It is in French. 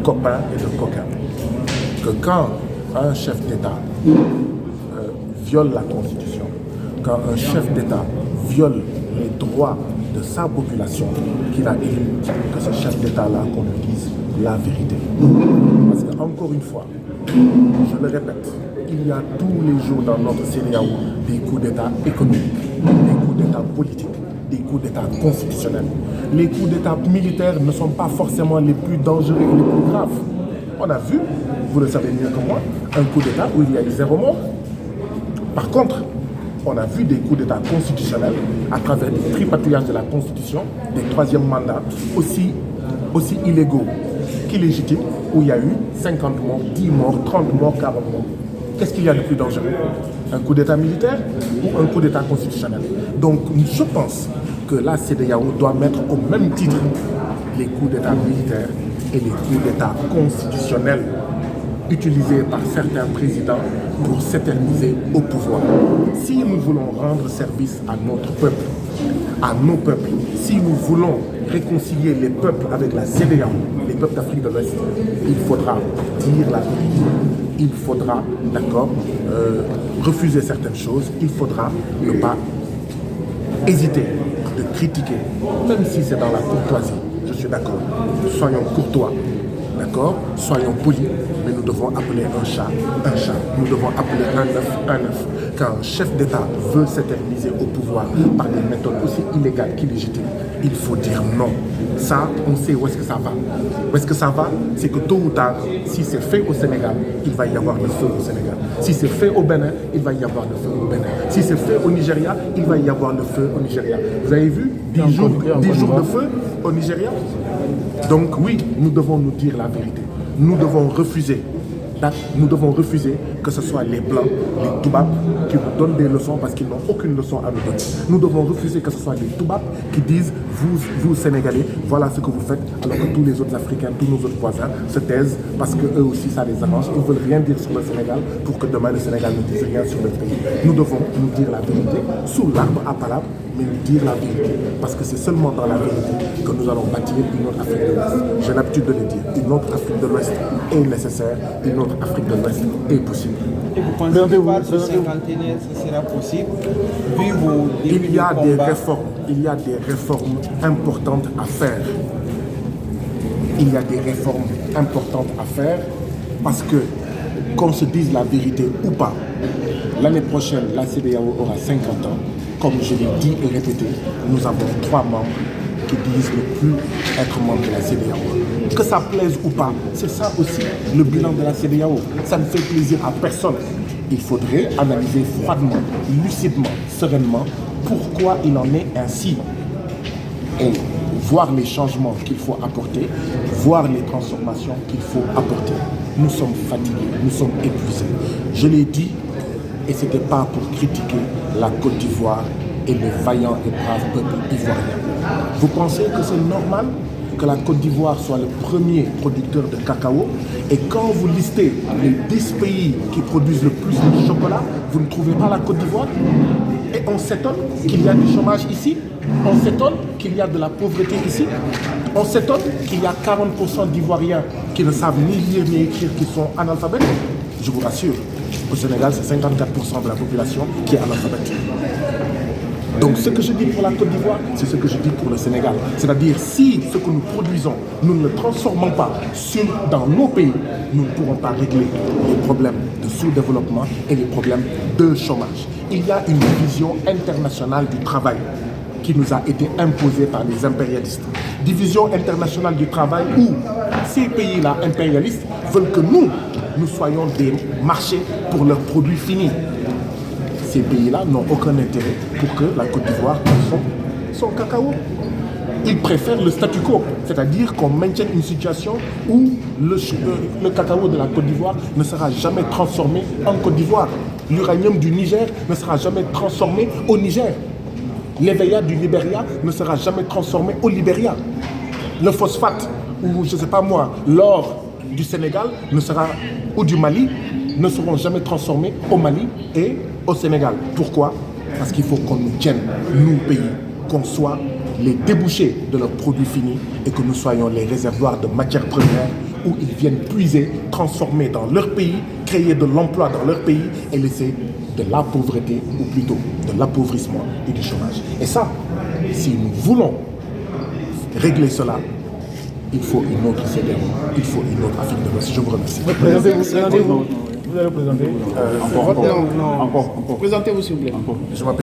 copains et de coquins. Que quand un chef d'État viole la Constitution, quand un chef d'État viole les droits de sa population qu'il a élu, que ce chef d'État-là, qu'on lui dise la vérité. Parce qu'encore une fois, je le répète, il y a tous les jours dans notre CEDEAO des coups d'État économiques, des coups d'État politiques, des coups d'État constitutionnels. Les coups d'État militaires ne sont pas forcément les plus dangereux et les plus graves. On a vu, vous le savez mieux que moi, un coup d'État où il y a eu 0 mort. Par contre, on a vu des coups d'État constitutionnels à travers des tripatouillages de la Constitution, des troisièmes mandats aussi illégaux qu'illégitimes, où il y a eu 50 morts, 10 morts, 30 morts, 40 morts. Qu'est-ce qu'il y a de plus dangereux? Un coup d'État militaire ou un coup d'État constitutionnel? Donc je pense que la CEDEAO doit mettre au même titre les coups d'État militaires et les coups d'État constitutionnels utilisés par certains présidents pour s'éterniser au pouvoir. Si nous voulons rendre service à notre peuple, à nos peuples, si nous voulons réconcilier les peuples avec la CEDEAO, les peuples d'Afrique de l'Ouest, il faudra dire la vérité. Il faudra, d'accord, refuser certaines choses. Il faudra ne pas hésiter de critiquer, même si c'est dans la courtoisie. Je suis d'accord. Soyons courtois. D'accord? Soyons polis, mais nous devons appeler un chat. Nous devons appeler un œuf. Quand un chef d'État veut s'éterniser au pouvoir par des méthodes aussi illégales qu'illégitimes, il faut dire non. Ça, on sait où est-ce que ça va. Où est-ce que ça va? C'est que tôt ou tard, si c'est fait au Sénégal, il va y avoir le feu au Sénégal. Si c'est fait au Bénin, il va y avoir le feu au Bénin. Si c'est fait au Nigeria, il va y avoir le feu au Nigeria. Vous avez vu 10 jours de feu au Nigeria? Donc oui, nous devons nous dire la vérité. Nous devons refuser que ce soit les Blancs, les Toubabs qui nous donnent des leçons parce qu'ils n'ont aucune leçon à nous donner. Nous devons refuser que ce soit les Toubabs qui disent vous Sénégalais, voilà ce que vous faites, alors que tous les autres Africains, tous nos autres voisins se taisent parce qu'eux aussi ça les arrange. Ils ne veulent rien dire sur le Sénégal pour que demain le Sénégal ne dise rien sur le pays. Nous devons nous dire la vérité sous l'arbre à palabre, mais nous dire la vérité parce que c'est seulement dans la vérité que nous allons bâtir une autre Afrique de l'Ouest. J'ai l'habitude de le dire, une autre Afrique de l'Ouest est nécessaire, une autre Afrique de l'Ouest est possible. Et vous pensez que par ce cinquantenaire, ce sera possible vu vos il y a des réformes importantes à faire. Il y a des réformes importantes à faire parce que, qu'on se dise la vérité ou pas, l'année prochaine, la CEDEAO aura 50 ans. Comme je l'ai dit et répété, nous avons 3 membres qui disent ne plus être membres de la CEDEAO. Que ça plaise ou pas, c'est ça aussi le bilan de la CEDEAO. Ça ne fait plaisir à personne. Il faudrait analyser froidement, lucidement, sereinement pourquoi il en est ainsi et voir les changements qu'il faut apporter, voir les transformations qu'il faut apporter. Nous sommes fatigués, nous sommes épuisés. Je l'ai dit, et ce n'était pas pour critiquer la Côte d'Ivoire et le vaillant et brave peuple ivoirien. Vous pensez que c'est normal que la Côte d'Ivoire soit le premier producteur de cacao et quand vous listez les 10 pays qui produisent le plus de chocolat, vous ne trouvez pas la Côte d'Ivoire? Et on s'étonne qu'il y a du chômage ici, on s'étonne qu'il y a de la pauvreté ici, on s'étonne qu'il y a 40% d'Ivoiriens qui ne savent ni lire ni écrire, qui sont analphabètes. Je vous rassure, au Sénégal, c'est 54% de la population qui est analphabète. Donc ce que je dis pour la Côte d'Ivoire, c'est ce que je dis pour le Sénégal. C'est-à-dire si ce que nous produisons, nous ne le transformons pas dans nos pays, nous ne pourrons pas régler les problèmes de sous-développement et les problèmes de chômage. Il y a une division internationale du travail qui nous a été imposée par les impérialistes. Division internationale du travail où ces pays-là impérialistes veulent que nous soyons des marchés pour leurs produits finis. Ces pays-là n'ont aucun intérêt pour que la Côte d'Ivoire ait son cacao. Ils préfèrent le statu quo, c'est-à-dire qu'on maintienne une situation où le cacao de la Côte d'Ivoire ne sera jamais transformé en Côte d'Ivoire. L'uranium du Niger ne sera jamais transformé au Niger. L'éveilla du Libéria ne sera jamais transformé au Libéria. Le phosphate, ou je ne sais pas moi, l'or du Sénégal ou du Mali ne seront jamais transformés au Mali et au Sénégal. Pourquoi? Parce qu'il faut qu'on nous tienne, nous pays, qu'on soit les débouchés de leurs produits finis et que nous soyons les réservoirs de matières premières où ils viennent puiser, transformer dans leur pays, créer de l'emploi dans leur pays et laisser de la pauvreté, ou plutôt de l'appauvrissement et du chômage. Et ça, si nous voulons régler cela, il faut une autre CEDEAO, il faut une autre Afrique de l'Ouest. Je vous remercie. Présentez-vous. Vous allez présenter. Encore. Présentez-vous s'il vous plaît. Je m'appelle